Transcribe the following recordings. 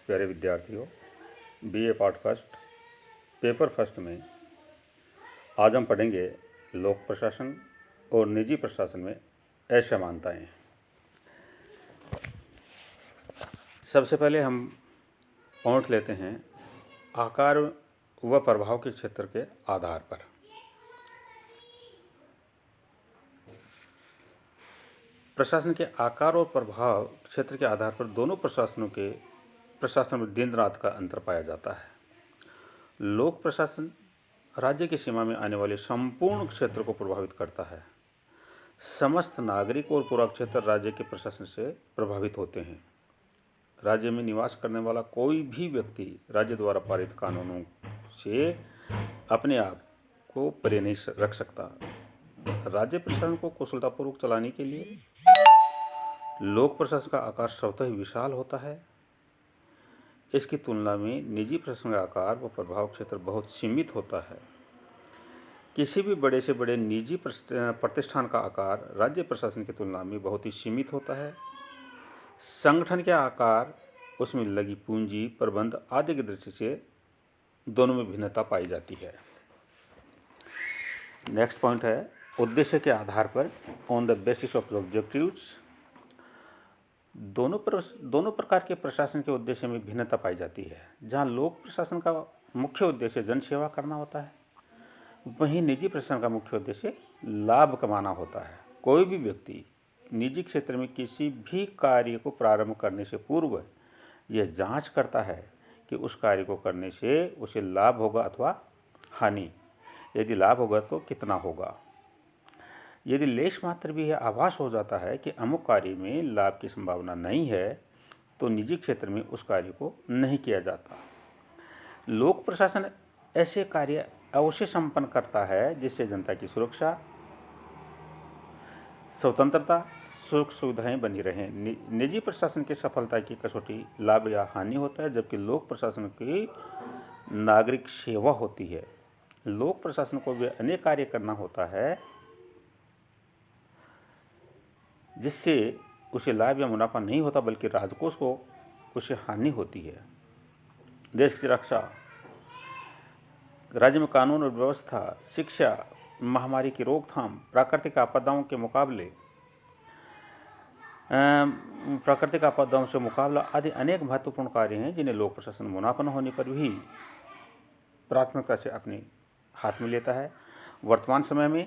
प्यारे विद्यार्थियों, BA part first paper first में आज हम पढ़ेंगे लोक प्रशासन और निजी प्रशासन में असमानताएं। सबसे पहले हम पॉइंट लेते हैं आकार व प्रभाव के क्षेत्र के आधार पर। प्रशासन के आकार और प्रभाव क्षेत्र के आधार पर दोनों प्रशासनों के प्रशासन में दिन रात का अंतर पाया जाता है। लोक प्रशासन राज्य की सीमा में आने वाले संपूर्ण क्षेत्र को प्रभावित करता है। समस्त नागरिक और पूरा क्षेत्र राज्य के प्रशासन से प्रभावित होते हैं। राज्य में निवास करने वाला कोई भी व्यक्ति राज्य द्वारा पारित कानूनों से अपने आप को परे नहीं रख सकता। राज्य प्रशासन को कुशलतापूर्वक चलाने के लिए लोक प्रशासन का आकार स्वतः ही विशाल होता है। इसकी तुलना में निजी प्रशासन का आकार व प्रभाव क्षेत्र बहुत सीमित होता है। किसी भी बड़े से बड़े निजी प्रतिष्ठान का आकार राज्य प्रशासन की तुलना में बहुत ही सीमित होता है। संगठन के आकार, उसमें लगी पूंजी, प्रबंध आदि की दृष्टि से दोनों में भिन्नता पाई जाती है। नेक्स्ट पॉइंट है उद्देश्य के आधार पर, on the basis of objectives. दोनों प्रकार के प्रशासन के उद्देश्य में भिन्नता पाई जाती है। जहाँ लोक प्रशासन का मुख्य उद्देश्य जन सेवा करना होता है, वहीं निजी प्रशासन का मुख्य उद्देश्य लाभ कमाना होता है। कोई भी व्यक्ति निजी क्षेत्र में किसी भी कार्य को प्रारंभ करने से पूर्व यह जांच करता है कि उस कार्य को करने से उसे लाभ होगा अथवा हानि। यदि लाभ होगा तो कितना होगा। यदि लेश मात्र भी यह आभास हो जाता है कि अमुक कार्य में लाभ की संभावना नहीं है, तो निजी क्षेत्र में उस कार्य को नहीं किया जाता। लोक प्रशासन ऐसे कार्य अवश्य संपन्न करता है जिससे जनता की सुरक्षा, स्वतंत्रता, सुख सुविधाएं बनी रहें। निजी प्रशासन की सफलता की कसौटी लाभ या हानि होता है, जबकि लोक प्रशासन की नागरिक सेवा होती है। लोक प्रशासन को भी अनेक कार्य करना होता है जिससे उसे लाभ या मुनाफा नहीं होता, बल्कि राजकोष को उसे हानि होती है। देश की रक्षा, राज्य में कानून और व्यवस्था, शिक्षा, महामारी की रोकथाम, प्राकृतिक आपदाओं से मुकाबला आदि अनेक महत्वपूर्ण कार्य हैं जिन्हें लोक प्रशासन मुनाफा न होने पर भी प्राथमिकता से अपने हाथ में लेता है। वर्तमान समय में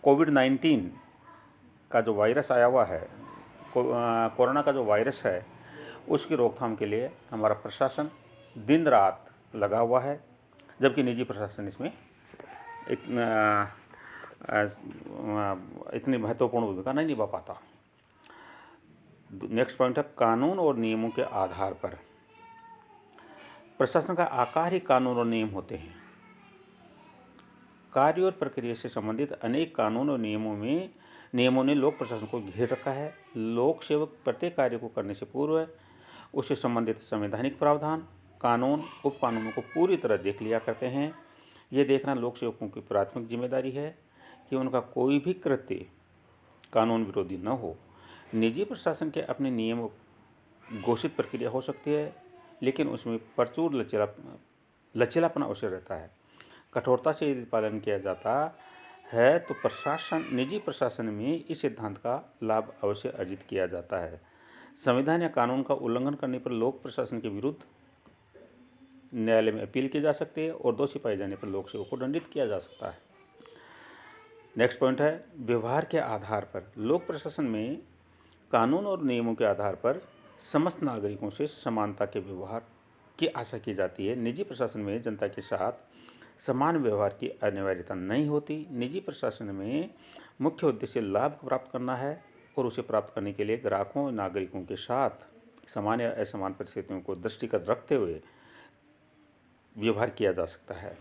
कोविड-19 का जो वायरस आया हुआ है, कोरोना का जो वायरस है, उसकी रोकथाम के लिए हमारा प्रशासन दिन रात लगा हुआ है, जबकि निजी प्रशासन इसमें इतनी महत्वपूर्ण भूमिका नहीं निभा पाता। नेक्स्ट पॉइंट है कानून और नियमों के आधार पर। प्रशासन का आकार ही कानून और नियम होते हैं। कार्य और प्रक्रिया से संबंधित अनेक कानून और नियमों ने लोक प्रशासन को घेर रखा है। लोक सेवक प्रत्येक कार्य को करने से पूर्व उससे संबंधित संवैधानिक प्रावधान, कानून, उपकानूनों को पूरी तरह देख लिया करते हैं। ये देखना लोक सेवकों की प्राथमिक जिम्मेदारी है कि उनका कोई भी कृत्य कानून विरोधी न हो। निजी प्रशासन के अपने नियम घोषित प्रक्रिया हो सकती है, लेकिन उसमें प्रचुर लचीलापन अवश्य रहता है। कठोरता से यदि पालन किया जाता है तो निजी प्रशासन में इस सिद्धांत का लाभ अवश्य अर्जित किया जाता है। संविधान या कानून का उल्लंघन करने पर लोक प्रशासन के विरुद्ध न्यायालय में अपील की जा सकती है और दोषी पाए जाने पर लोक सेवक को दंडित किया जा सकता है। नेक्स्ट पॉइंट है व्यवहार के आधार पर। लोक प्रशासन में कानून और नियमों के आधार पर समस्त नागरिकों से समानता के व्यवहार की आशा की जाती है। निजी प्रशासन में जनता के साथ समान व्यवहार की अनिवार्यता नहीं होती। निजी प्रशासन में मुख्य उद्देश्य लाभ प्राप्त करना है और उसे प्राप्त करने के लिए ग्राहकों और नागरिकों के साथ समान या असमान परिस्थितियों को दृष्टिगत रखते हुए व्यवहार किया जा सकता है।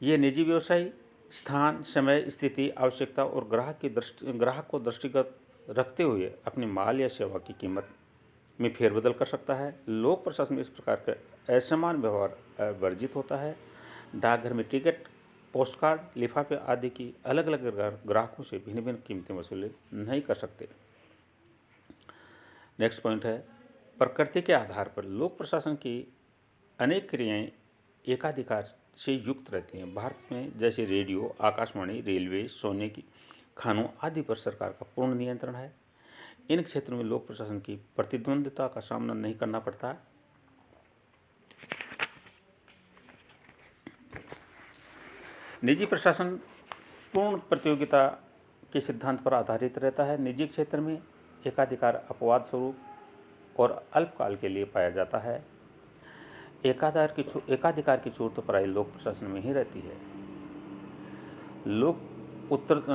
ये निजी व्यवसाय स्थान, समय, स्थिति, आवश्यकता और ग्राहक को दृष्टिगत रखते हुए अपने माल या सेवा की कीमत में फेरबदल कर सकता है। लोक प्रशासन में इस प्रकार का असमान व्यवहार वर्जित होता है। डाकघर में टिकट, पोस्ट कार्ड, लिफाफे आदि की अलग अलग ग्राहकों से भिन्न भिन्न कीमतें वसूल नहीं कर सकते। नेक्स्ट पॉइंट है प्रकृति के आधार पर लोक प्रशासन की अनेक क्रियाएं एकाधिकार से युक्त रहती हैं। भारत में जैसे रेडियो, आकाशवाणी, रेलवे, सोने की खानों आदि पर सरकार का पूर्ण नियंत्रण है। इन क्षेत्रों में लोक प्रशासन की प्रतिद्वंद्विता का सामना नहीं करना पड़ता। निजी प्रशासन पूर्ण प्रतियोगिता के सिद्धांत पर आधारित रहता है। निजी क्षेत्र में एकाधिकार अपवाद स्वरूप और अल्पकाल के लिए पाया जाता है। एकाधिकार की छूट तो प्राय लोक प्रशासन में ही रहती है।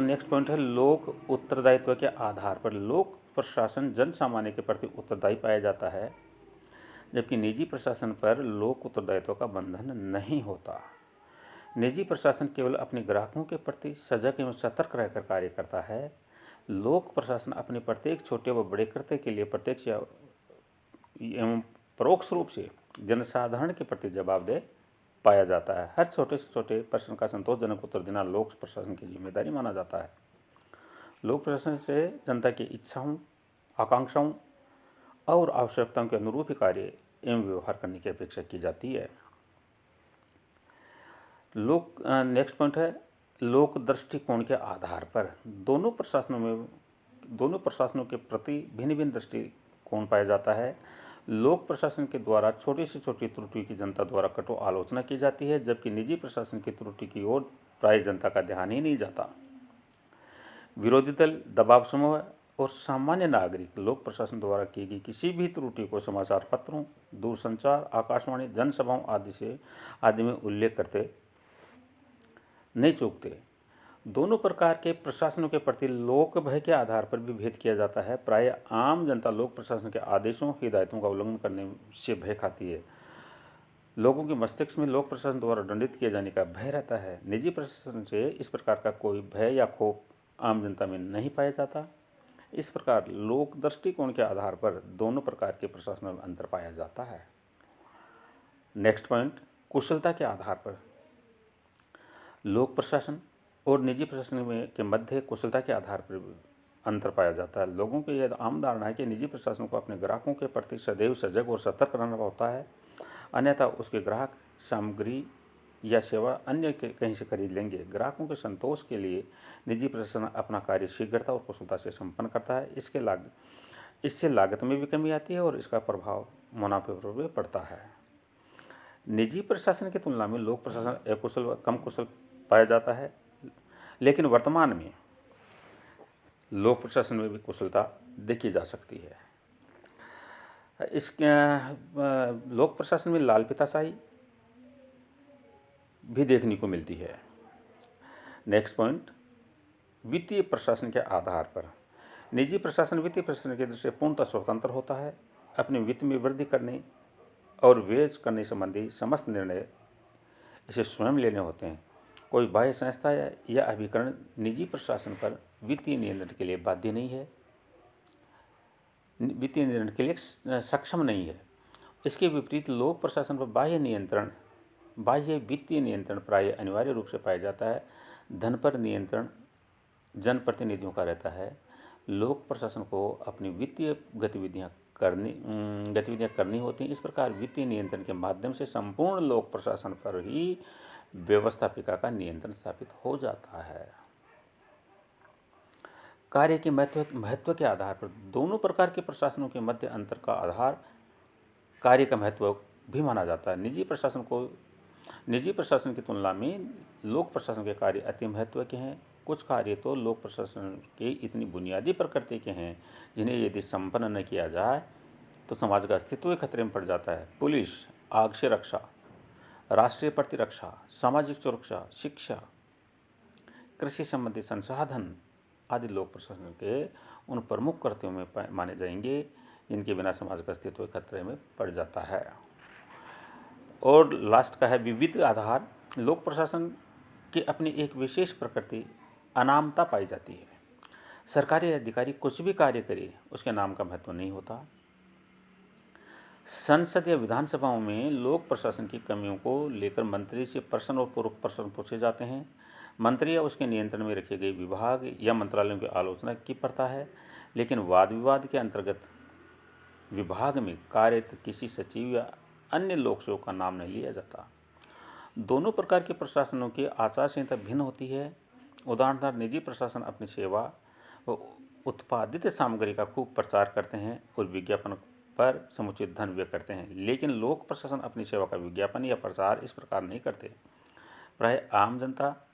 नेक्स्ट पॉइंट है लोक उत्तरदायित्व के आधार पर लोक प्रशासन जन सामान्य के प्रति उत्तरदायी पाया जाता है, जबकि निजी प्रशासन पर लोक उत्तरदायित्व का बंधन नहीं होता। निजी प्रशासन केवल अपने ग्राहकों के प्रति सजग एवं सतर्क रहकर कार्य करता है। लोक प्रशासन अपने प्रत्येक छोटे व बड़े कृत्य के लिए प्रत्यक्ष एवं परोक्ष रूप से जनसाधारण के प्रति जवाबदेह पाया जाता है। हर छोटे से छोटे प्रश्न का संतोषजनक उत्तर देना लोक प्रशासन की जिम्मेदारी माना जाता है। लोक प्रशासन से जनता की इच्छाओं, आकांक्षाओं और आवश्यकताओं के अनुरूप ही कार्य एवं व्यवहार करने की अपेक्षा की जाती है। नेक्स्ट पॉइंट है लोक दृष्टिकोण के आधार पर दोनों प्रशासनों के प्रति भिन्न भिन्न दृष्टिकोण पाया जाता है। लोक प्रशासन के द्वारा छोटी से छोटी त्रुटि की जनता द्वारा कटु आलोचना की जाती है, जबकि निजी प्रशासन की त्रुटि की ओर प्राय जनता का ध्यान ही नहीं जाता। विरोधी दल, दबाव समूह और सामान्य नागरिक लोक प्रशासन द्वारा की गई किसी भी त्रुटि को समाचार पत्रों, दूरसंचार, आकाशवाणी, जनसभाओं आदि में उल्लेख करते नहीं चूकते। दोनों प्रकार के प्रशासनों के प्रति लोक भय के आधार पर भी भेद किया जाता है। प्राय आम जनता लोक प्रशासन के आदेशों, हिदायतों का उल्लंघन करने से भय खाती है। लोगों के मस्तिष्क में लोक प्रशासन द्वारा दंडित किए जाने का भय रहता है। निजी प्रशासन से इस प्रकार का कोई भय या खौफ आम जनता में नहीं पाया जाता। इस प्रकार लोक दृष्टिकोण के आधार पर दोनों प्रकार के प्रशासन में अंतर पाया जाता है। नेक्स्ट पॉइंट कुशलता के आधार पर लोक प्रशासन और निजी प्रशासन के मध्य कुशलता के आधार पर अंतर पाया जाता है। लोगों की यह आम धारणा है कि निजी प्रशासन को अपने ग्राहकों के प्रति सदैव सजग और सतर्क रहना होता है, अन्यथा उसके ग्राहक सामग्री या सेवा अन्य कहीं से खरीद लेंगे। ग्राहकों के संतोष के लिए निजी प्रशासन अपना कार्य शीघ्रता और कुशलता से संपन्न करता है। इससे लागत में भी कमी आती है और इसका प्रभाव मुनाफे पर भी पड़ता है। निजी प्रशासन की तुलना में लोक प्रशासन अकुशल व कम कुशल पाया जाता है, लेकिन वर्तमान में लोक प्रशासन में भी कुशलता देखी जा सकती है। लोक प्रशासन में लालपिताशाही भी देखने को मिलती है। नेक्स्ट पॉइंट वित्तीय प्रशासन के आधार पर निजी प्रशासन वित्तीय प्रशासन की दृष्टि से पूर्णतः स्वतंत्र होता है। अपने वित्त में वृद्धि करने और व्यय करने संबंधी समस्त निर्णय इसे स्वयं लेने होते हैं। कोई बाह्य संस्था या अभिकरण निजी प्रशासन पर वित्तीय नियंत्रण के लिए बाध्य नहीं है, वित्तीय नियंत्रण के लिए सक्षम नहीं है। इसके विपरीत लोक प्रशासन पर बाह्य वित्तीय नियंत्रण प्राय अनिवार्य रूप से पाया जाता है। धन पर नियंत्रण जनप्रतिनिधियों का रहता है। लोक प्रशासन को अपनी वित्तीय गतिविधियां करनी होती हैं। इस प्रकार वित्तीय नियंत्रण के माध्यम से संपूर्ण लोक प्रशासन पर ही व्यवस्थापिका का नियंत्रण स्थापित हो जाता है। कार्य के महत्व के आधार पर दोनों प्रकार के प्रशासनों के मध्य अंतर का आधार कार्य का महत्व भी माना जाता है। निजी प्रशासन की तुलना में लोक प्रशासन के कार्य अति महत्व के हैं। कुछ कार्य तो लोक प्रशासन के इतनी बुनियादी प्रकृति के हैं जिन्हें यदि संपन्न न किया जाए तो समाज का अस्तित्व खतरे में पड़ जाता है। पुलिस, आग से रक्षा, राष्ट्रीय प्रतिरक्षा, सामाजिक सुरक्षा, शिक्षा, कृषि संबंधी संसाधन आदि लोक प्रशासन के उन प्रमुख कर्तव्यों में माने जाएंगे जिनके बिना समाज का अस्तित्व खतरे में पड़ जाता है। और लास्ट का है विविध आधार। लोक प्रशासन की अपनी एक विशेष प्रकृति अनामता पाई जाती है। सरकारी अधिकारी कुछ भी कार्य करे उसके नाम का महत्व नहीं होता। संसद या विधानसभाओं में लोक प्रशासन की कमियों को लेकर मंत्री से प्रश्न और पूरक प्रश्न पूछे जाते हैं। मंत्री या उसके नियंत्रण में रखे गए विभाग या मंत्रालयों की आलोचना की पड़ता है, लेकिन वाद विवाद के अंतर्गत विभाग में कार्यरत किसी सचिव या अन्य लोक सेवक का नाम नहीं लिया जाता। दोनों प्रकार के प्रशासनों की आचार संहिता भिन्न होती है। उदाहरणार्थ निजी प्रशासन अपनी सेवा व उत्पादित सामग्री का खूब प्रचार करते हैं और विज्ञापन पर समुचित धन व्यय करते हैं, लेकिन लोक प्रशासन अपनी सेवा का विज्ञापन या प्रचार इस प्रकार नहीं करते। प्रायः आम जनता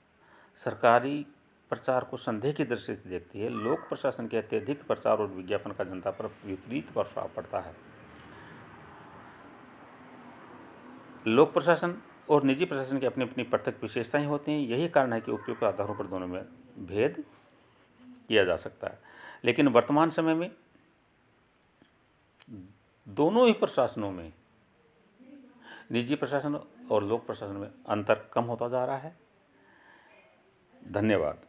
सरकारी प्रचार को संदेह की दृष्टि से देखती है। लोक प्रशासन के अत्यधिक प्रचार और विज्ञापन का जनता पर विपरीत प्रभाव पड़ता है। लोक प्रशासन और निजी प्रशासन की अपनी अपनी पृथक विशेषताएं होती हैं। यही कारण है कि उपयुक्त आधारों पर दोनों में भेद किया जा सकता है। लेकिन वर्तमान समय में दोनों ही प्रशासनों में, निजी प्रशासन और लोक प्रशासन में अंतर कम होता जा रहा है। धन्यवाद।